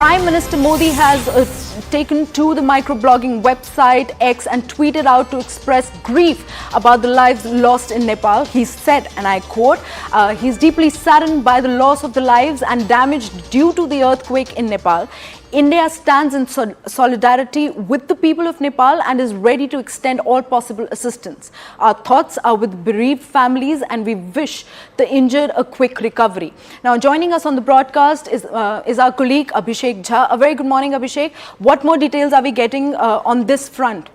Prime Minister Modi has taken to the microblogging website X and tweeted out to express grief about the lives lost in Nepal. He said, and I quote, he's deeply saddened by the loss of the lives and damage due to the earthquake in Nepal. India stands in solidarity with the people of Nepal and is ready to extend all possible assistance. Our thoughts are with bereaved families and we wish the injured a quick recovery. Now, joining us on the broadcast is our colleague Abhishek Jha. A very good morning, Abhishek. What more details are we getting on this front?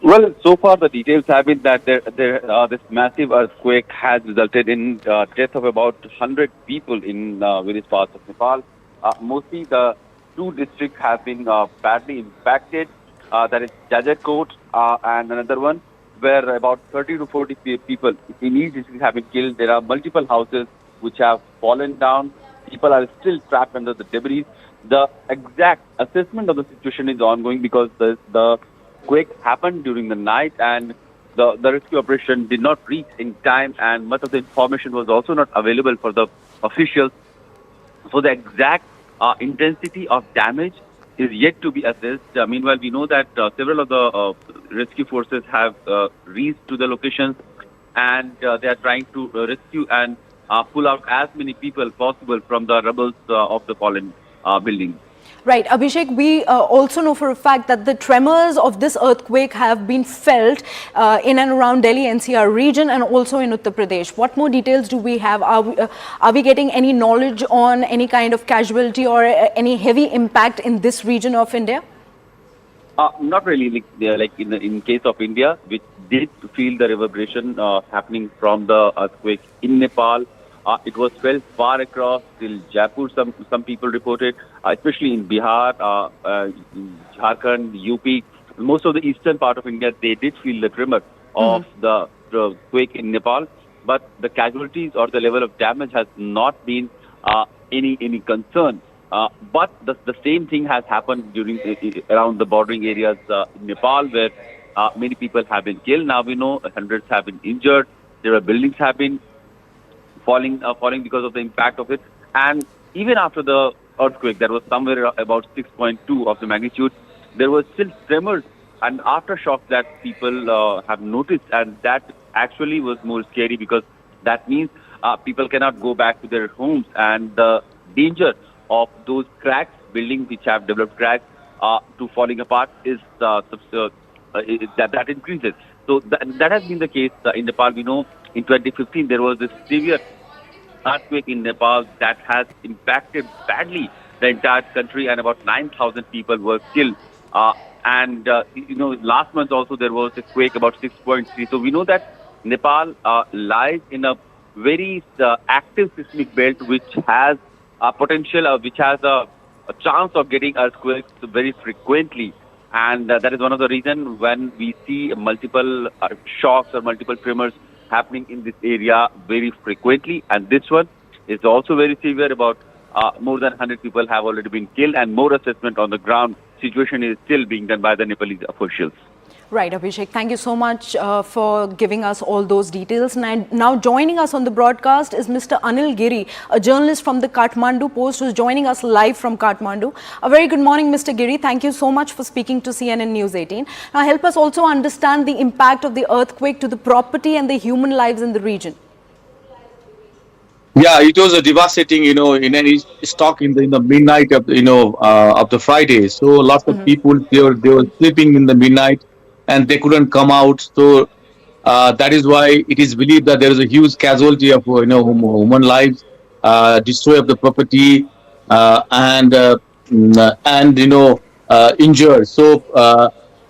Well, so far the details have been that this massive earthquake has resulted in death of about 100 people in various parts of Nepal. Mostly the two districts have been badly impacted. That is Jajarkot and another one where about 30 to 40 people in each district have been killed. There are multiple houses which have fallen down. People are still trapped under the debris. The exact assessment of the situation is ongoing because the quake happened during the night and the rescue operation did not reach in time, and much of the information was also not available for the officials. So the exact intensity of damage is yet to be assessed. Meanwhile, we know that several of the rescue forces have reached to the locations and they are trying to rescue and pull out as many people possible from the rubble of the fallen buildings. Right, Abhishek, we also know for a fact that the tremors of this earthquake have been felt in and around Delhi NCR region and also in Uttar Pradesh. What more details do we have? Are we getting any knowledge on any kind of casualty or any heavy impact in this region of India? Not really. Like in case of India, which did feel the reverberation happening from the earthquake in Nepal. It was felt far across till Jaipur. Some people reported, especially in Bihar, Jajarkot, UP, most of the eastern part of India. They did feel the tremor of the quake in Nepal, but the casualties or the level of damage has not been any concern. But the same thing has happened around the bordering areas in Nepal, where many people have been killed. Now we know hundreds have been injured. There are buildings have been falling because of the impact of it. And even after the earthquake, that was somewhere about 6.2 of the magnitude, there was still tremors and aftershocks that people have noticed, and that actually was more scary because that means people cannot go back to their homes, and the danger of those cracks, buildings which have developed cracks to falling apart is that increases. So that has been the case in Nepal. We know in 2015 there was this severe earthquake in Nepal that has impacted badly the entire country, and about 9,000 people were killed. Last month also there was a quake about 6.3. So we know that Nepal lies in a very active seismic belt, which has a potential, which has a chance of getting earthquakes very frequently. And that is one of the reasons when we see multiple shocks or multiple tremors happening in this area very frequently. And this one is also very severe. About more than 100 people have already been killed, and more assessment on the ground situation is still being done by the Nepalese officials. Right, Abhishek, thank you so much for giving us all those details. Now joining us on the broadcast is Mr. Anil Giri, a journalist from the Kathmandu Post, who is joining us live from Kathmandu. A very good morning, Mr. Giri. Thank you so much for speaking to CNN News 18. Now help us also understand the impact of the earthquake to the property and the human lives in the region. Yeah, it was a devastating, in any stock in the midnight of of the Friday. So lots of people they were sleeping in the midnight, and they couldn't come out. So that is why it is believed that there is a huge casualty of human lives, destroy of the property, and injured. So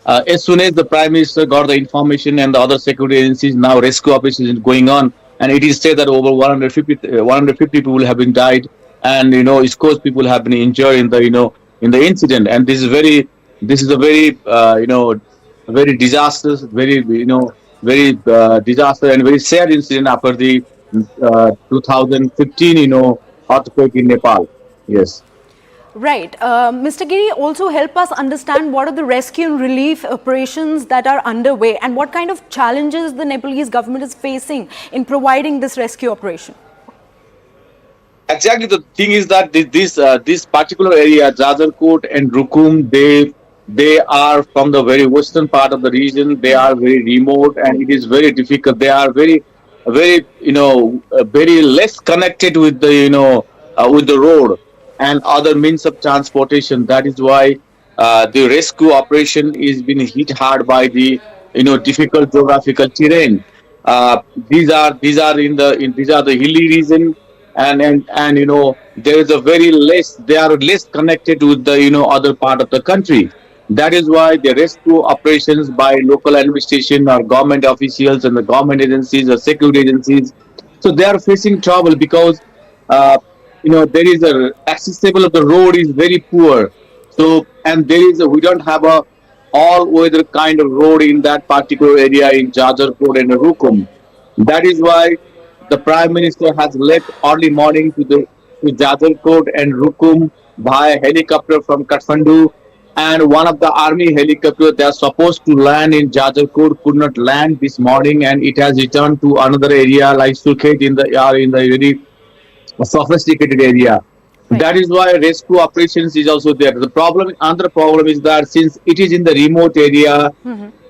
as soon as the Prime Minister got the information, and the other security agencies, now rescue operation is going on, and it is said that over 150 people have been died, and scores people have been injured in the incident. And this is a very disastrous, very disaster and very sad incident after the 2015 earthquake in Nepal. Yes. Right. Mr. Giri, also help us understand what are the rescue and relief operations that are underway and what kind of challenges the Nepalese government is facing in providing this rescue operation. Exactly. The thing is that this particular area, Jajarkot and Rukum, they are from the very western part of the region. They are very remote, and it is very difficult. They are very very less connected with the with the road and other means of transportation. That is why the rescue operation is being hit hard by the difficult geographical terrain. These are the hilly region, and there is a very less, they are less connected with the other part of the country. That is why the rescue operations by local administration or government officials and the government agencies or security agencies, so they are facing trouble because uh, there is a accessible of the road is very poor. So, and there is we don't have a all weather kind of road in that particular area in Jajarkot and Rukum. That is why the Prime Minister has left early morning to Jajarkot and Rukum by helicopter from Kathmandu, and one of the army helicopter they are supposed to land in Jajarkot could not land this morning, and it has returned to another area like Sukhet in the very sophisticated area. Right. That is why rescue operations is also there. The problem, another problem is that since it is in the remote area,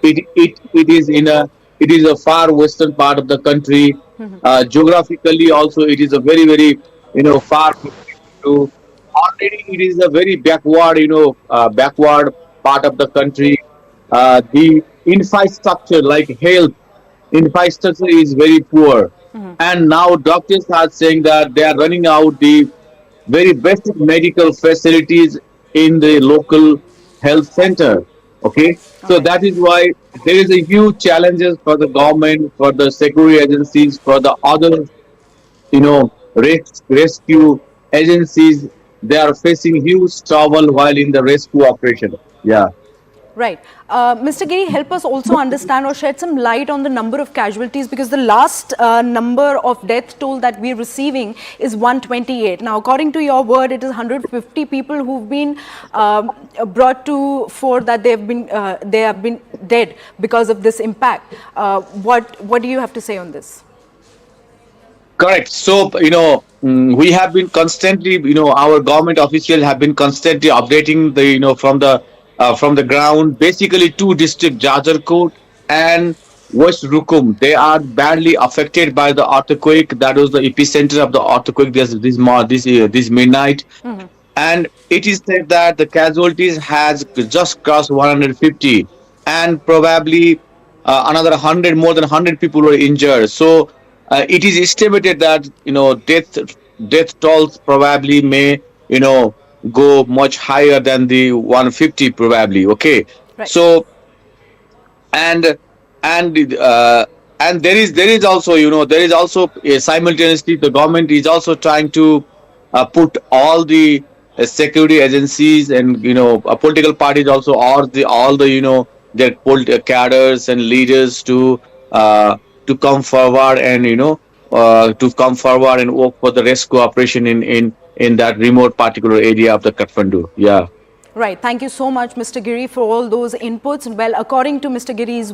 it is in a it is a far western part of the country. Geographically, also it is a very far to. Already, it is a very backward backward part of the country. The infrastructure like health infrastructure is very poor, and now doctors are saying that they are running out the very basic medical facilities in the local health center. Okay, All so right. that is why there is a huge challenges for the government, for the security agencies, for the other rescue agencies. They are facing huge trouble while in the rescue operation. Yeah. Right. Mr. Giri, help us also understand or shed some light on the number of casualties, because the last number of death toll that we're receiving is 128. Now, according to your word, it is 150 people who've been brought to fore that they have been dead because of this impact. What do you have to say on this? Correct. So, we have been constantly, our government officials have been constantly updating the, from the ground. Basically, two districts, Jajarkot and West Rukum, they are badly affected by the earthquake. That was the epicenter of the earthquake this midnight, and it is said that the casualties has just crossed 150, and probably another 100, more than 100 people were injured. So it is estimated that death tolls probably may go much higher than the 150 probably. Okay, Right. so and and there is also simultaneously the government is also trying to put all the security agencies and political parties also, all the their cadres and leaders uh, to come forward and work for the rescue operation in that remote particular area of the Kathmandu. Yeah. Right. Thank you so much, Mr. Giri, for all those inputs. Well, according to Mr. Giri's